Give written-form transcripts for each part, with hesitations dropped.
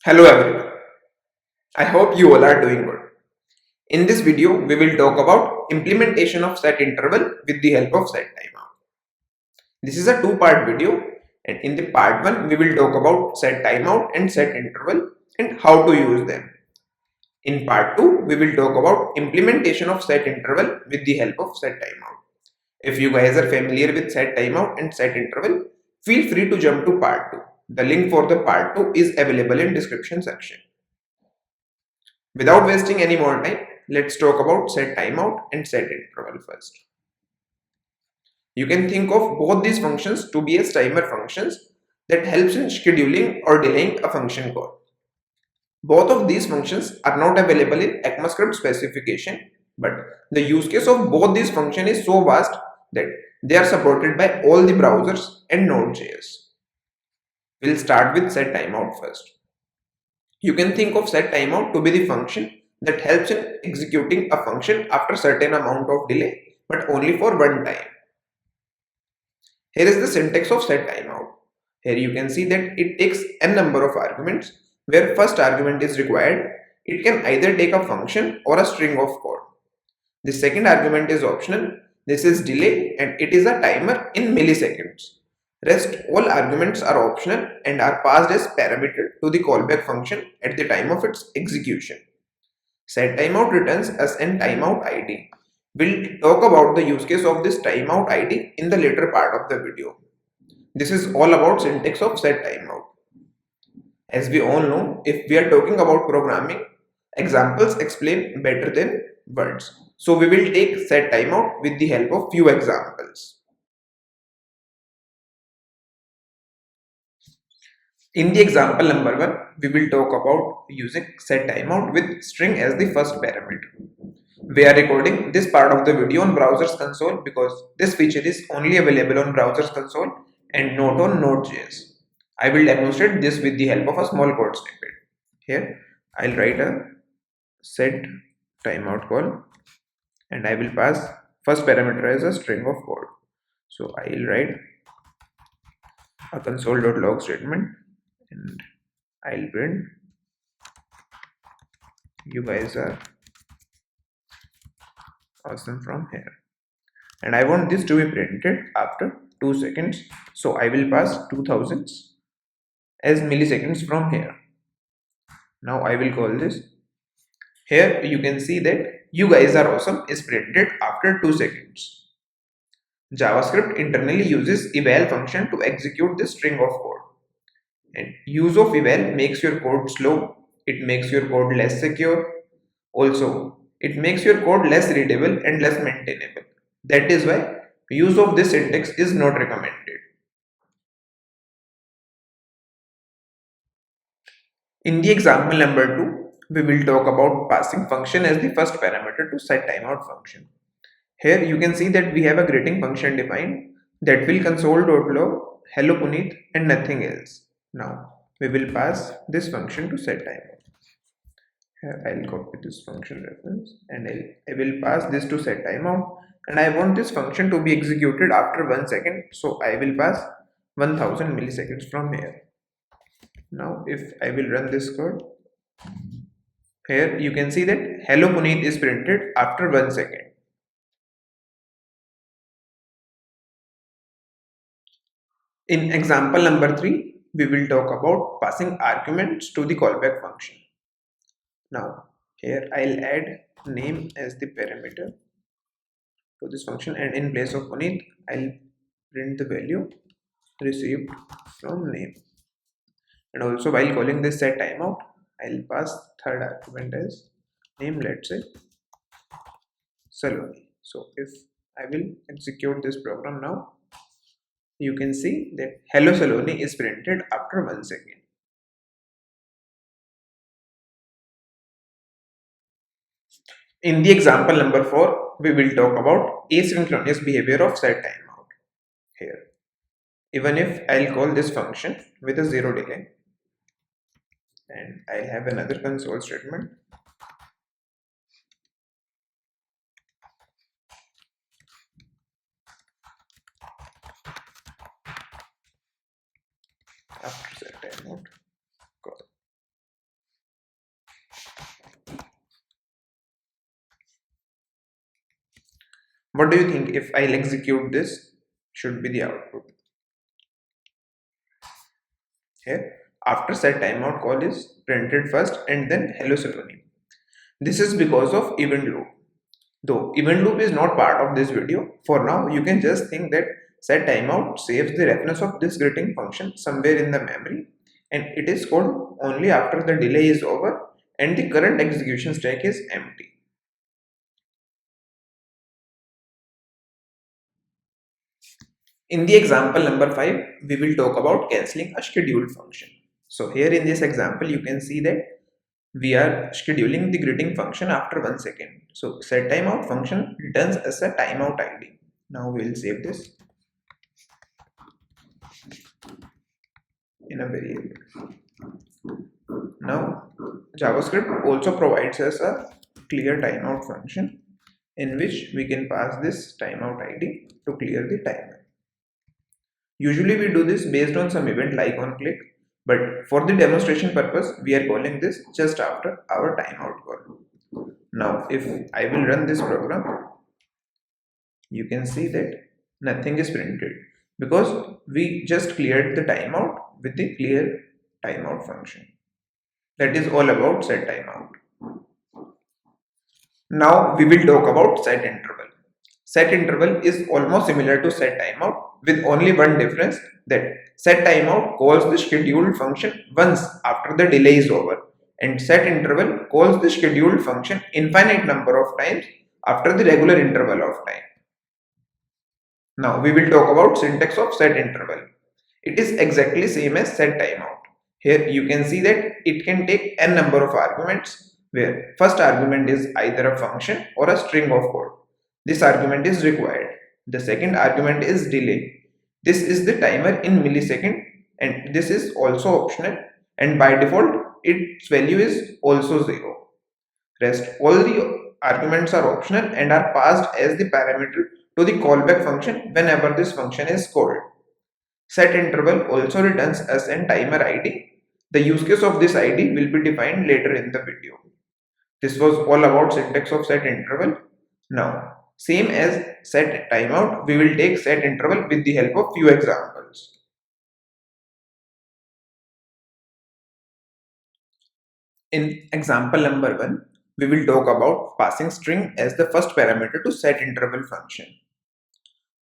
Hello everyone. I hope you all are doing good. In this video, we will talk about implementation of SetInterval with the help of SetTimeout. This is a two-part video, and in the part 1, we will talk about SetTimeout and SetInterval and how to use them. In part 2, we will talk about implementation of SetInterval with the help of SetTimeout. If you guys are familiar with SetTimeout and SetInterval, feel free to jump to part 2. The link for the part 2 is available in description section. Without wasting any more time, let's talk about SetTimeout and SetInterval first. You can think of both these functions to be as timer functions that helps in scheduling or delaying a function call. Both of these functions are not available in ECMAScript specification, but the use case of both these functions is so vast that they are supported by all the browsers and Node.js. We'll start with SetTimeout first. You can think of SetTimeout to be the function that helps in executing a function after a certain amount of delay, but only for one time. Here is the syntax of SetTimeout. Here you can see that it takes n number of arguments, where first argument is required. It can either take a function or a string of code. The second argument is optional. This is delay and it is a timer in milliseconds. Rest all arguments are optional and are passed as parameter to the callback function at the time of its execution. SetTimeout returns us an timeout ID. We'll talk about the use case of this timeout ID in the later part of the video. This is all about syntax of SetTimeout. As we all know, if we are talking about programming, examples explain better than words. So we will take SetTimeout with the help of few examples. In the example number 1, we will talk about using SetTimeout with string as the first parameter. We are recording this part of the video on browser's console because this feature is only available on browser's console and not on Node.js. I will demonstrate this with the help of a small code snippet. Here, I'll write a set timeout call and I will pass first parameter as a string of code. So I'll write a console.log statement and I'll print you guys are awesome from here, and I want this to be printed after 2 seconds, so I will pass 2000 as milliseconds from here. Now I will call this. Here you can see that you guys are awesome is printed after 2 seconds. JavaScript internally uses eval function to execute this string of code, and use of eval makes your code slow, it makes your code less secure, also it makes your code less readable and less maintainable. That is why use of this syntax is not recommended. In the example number 2, we will talk about passing function as the first parameter to SetTimeout function. Here you can see that we have a greeting function defined that will console.log hello Puneet and nothing else. Now we will pass this function to SetTimeout. Here I'll copy this function reference and I will pass this to SetTimeout, and I want this function to be executed after 1 second, so I will pass 1000 milliseconds from here. Now if I will run this code, here you can see that hello Puneet is printed after 1 second. In example number 3, we will talk about passing arguments to the callback function. Now here I'll add name as the parameter to this function, and in place of Puneet I'll print the value received from name. And also while calling this SetTimeout, I'll pass third argument as name, let's say Saloni. So if I will execute this program now, you can see that hello Saloni is printed after 1 second. In the example number 4, we will talk about asynchronous behavior of SetTimeout. Here, even if I'll call this function with a 0 delay, and I'll have another console statement. After SetTimeout call. What do you think if I'll execute this should be the output? Here, after set timeout call is printed first and then hello Supreme. This is because of event loop. Though event loop is not part of this video, for now you can just think that set timeout saves the reference of this greeting function somewhere in the memory, and it is called only after the delay is over and the current execution stack is empty. In the example number 5, we will talk about cancelling a scheduled function. So here in this example, you can see that we are scheduling the greeting function after 1 second. So set timeout function returns as a timeout ID. Now we will save this in a variable. Now JavaScript also provides us a clear timeout function in which we can pass this timeout ID to clear the timer. Usually we do this based on some event like on click, but for the demonstration purpose we are calling this just after our timeout call. Now if I will run this program, you can see that nothing is printed because we just cleared the timeout with the clear timeout function. That is all about set timeout. Now we will talk about set interval. Set interval is almost similar to set timeout with only one difference, that set timeout calls the scheduled function once after the delay is over and set interval calls the scheduled function infinite number of times after the regular interval of time. Now we will talk about syntax of set interval. It is exactly same as set timeout. Here you can see that it can take n number of arguments, where first argument is either a function or a string of code. This argument is required. The second argument is delay. This is the timer in millisecond and this is also optional, and by default its value is also 0. Rest all the arguments are optional and are passed as the parameter to the callback function whenever this function is called. Set interval also returns as an timer ID. The use case of this ID will be defined later in the video. This was all about syntax of set interval. Now, same as set timeout, we will take set interval with the help of few examples. In example number 1, we will talk about passing string as the first parameter to set interval function.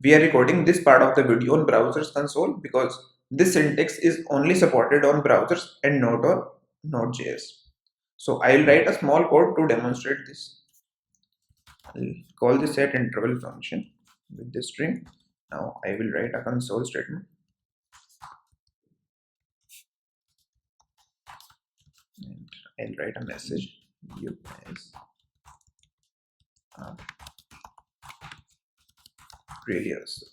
We are recording this part of the video on browser's console because this syntax is only supported on browsers and not on Node.js. So I will write a small code to demonstrate this. I'll call the set interval function with this string. Now I will write a console statement. And I'll write a message. You guys are really awesome.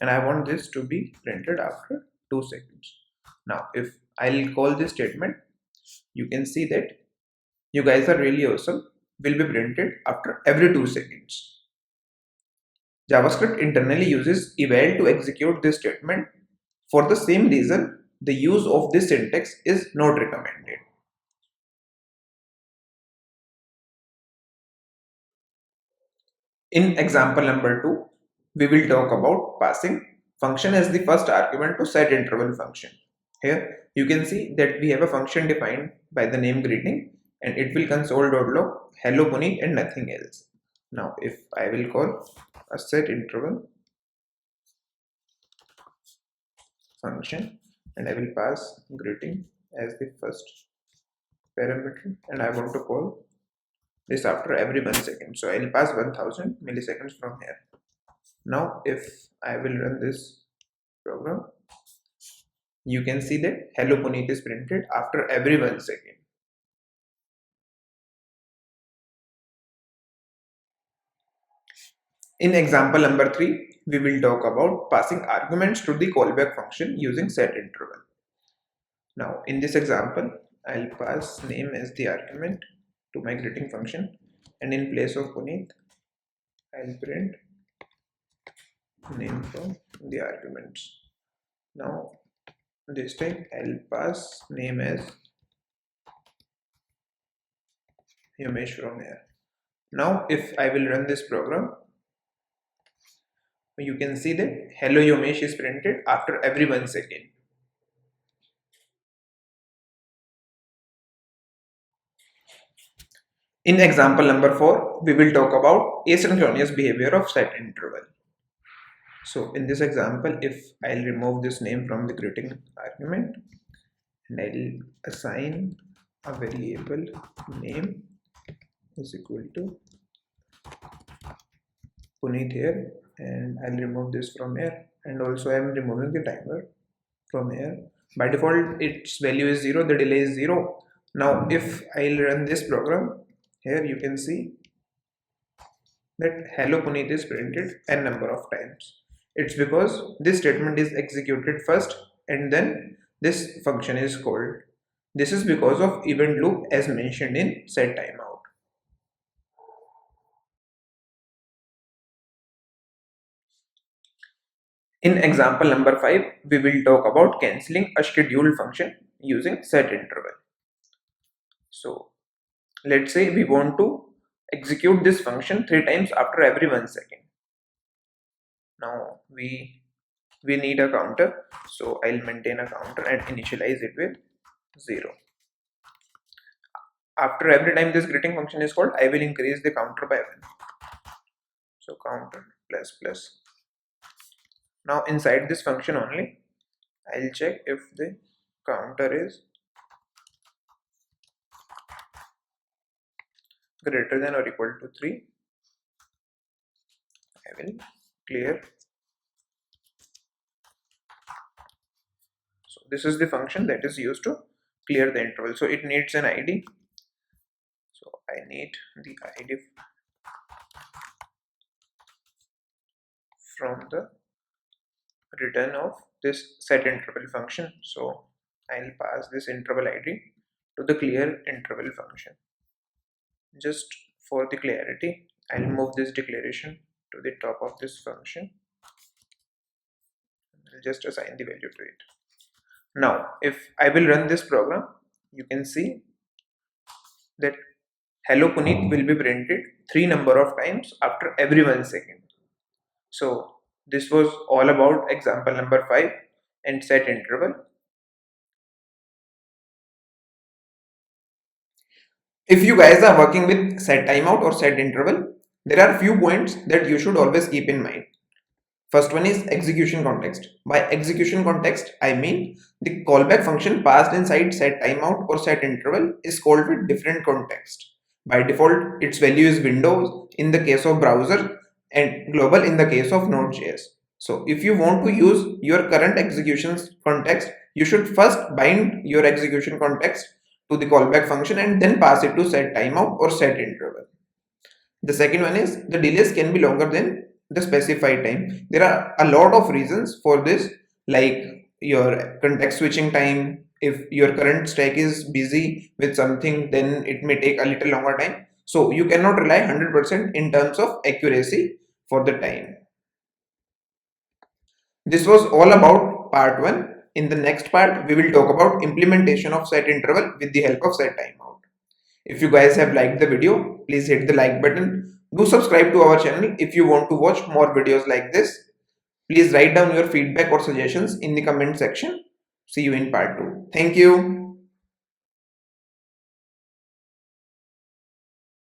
And I want this to be printed after 2 seconds. Now if I'll call this statement, you can see that you guys are really awesome will be printed after every 2 seconds. JavaScript internally uses eval to execute this statement. For the same reason, the use of this syntax is not recommended. In example number 2, we will talk about passing function as the first argument to set interval function. Here you can see that we have a function defined by the name greeting and it will console.log hello Puneet and nothing else. Now if I will call a set interval function and I will pass greeting as the first parameter and I want to call this after every 1 second. So I will pass 1000 milliseconds from here. Now if I will run this program, you can see that hello Puneet is printed after every 1 second. In example number 3, we will talk about passing arguments to the callback function using set interval. Now in this example, I'll pass name as the argument to my greeting function and in place of Puneet, I'll print name from the arguments. Now this time I'll pass name as Himesh from here. Now if I will run this program, you can see that hello Yomesh is printed after every 1 second. In example number 4, we will talk about asynchronous behavior of SetInterval. So in this example, if I'll remove this name from the greeting argument and I'll assign a variable name is equal to Puneet here, and I'll remove this from here, and also I'm removing the timer from here. By default its value is 0, the delay is 0. Now if I'll run this program, here you can see that hello Puneet is printed n number of times. It's because this statement is executed first and then this function is called. This is because of event loop as mentioned in SetTimeout. In example number 5, we will talk about cancelling a scheduled function using SetInterval. So let's say we want to execute this function 3 times after every 1 second. Now we need a counter, so I'll maintain a counter and initialize it with 0. After every time this greeting function is called, I will increase the counter by 1. So counter plus plus. Now inside this function only, I'll check if the counter is greater than or equal to 3. I will clear. So this is the function that is used to clear the interval. So it needs an ID. So I need the ID from the return of this SetInterval function. So I'll pass this interval ID to the clear interval function. Just for the clarity, I'll move this declaration to the top of this function. I'll just assign the value to it. Now if I will run this program, you can see that hello Puneet will be printed 3 number of times after every 1 second. So this was all about example number 5 and SetInterval. If you guys are working with SetTimeout or SetInterval, there are few points that you should always keep in mind. First one is execution context. By execution context, I mean the callback function passed inside SetTimeout or SetInterval is called with different context. By default, its value is Windows in the case of browser and global in the case of Node.js. So if you want to use your current execution context, you should first bind your execution context to the callback function and then pass it to SetTimeout or SetInterval. The second one is the delays can be longer than the specified time. There are a lot of reasons for this, like your context switching time. If your current stack is busy with something, then it may take a little longer time. So you cannot rely 100% in terms of accuracy for the time. This was all about part 1. In the next part, we will talk about implementation of SetInterval with the help of SetTimeout. If you guys have liked the video, please hit the like button. Do subscribe to our channel if you want to watch more videos like this. Please write down your feedback or suggestions in the comment section. See you in part 2. Thank you.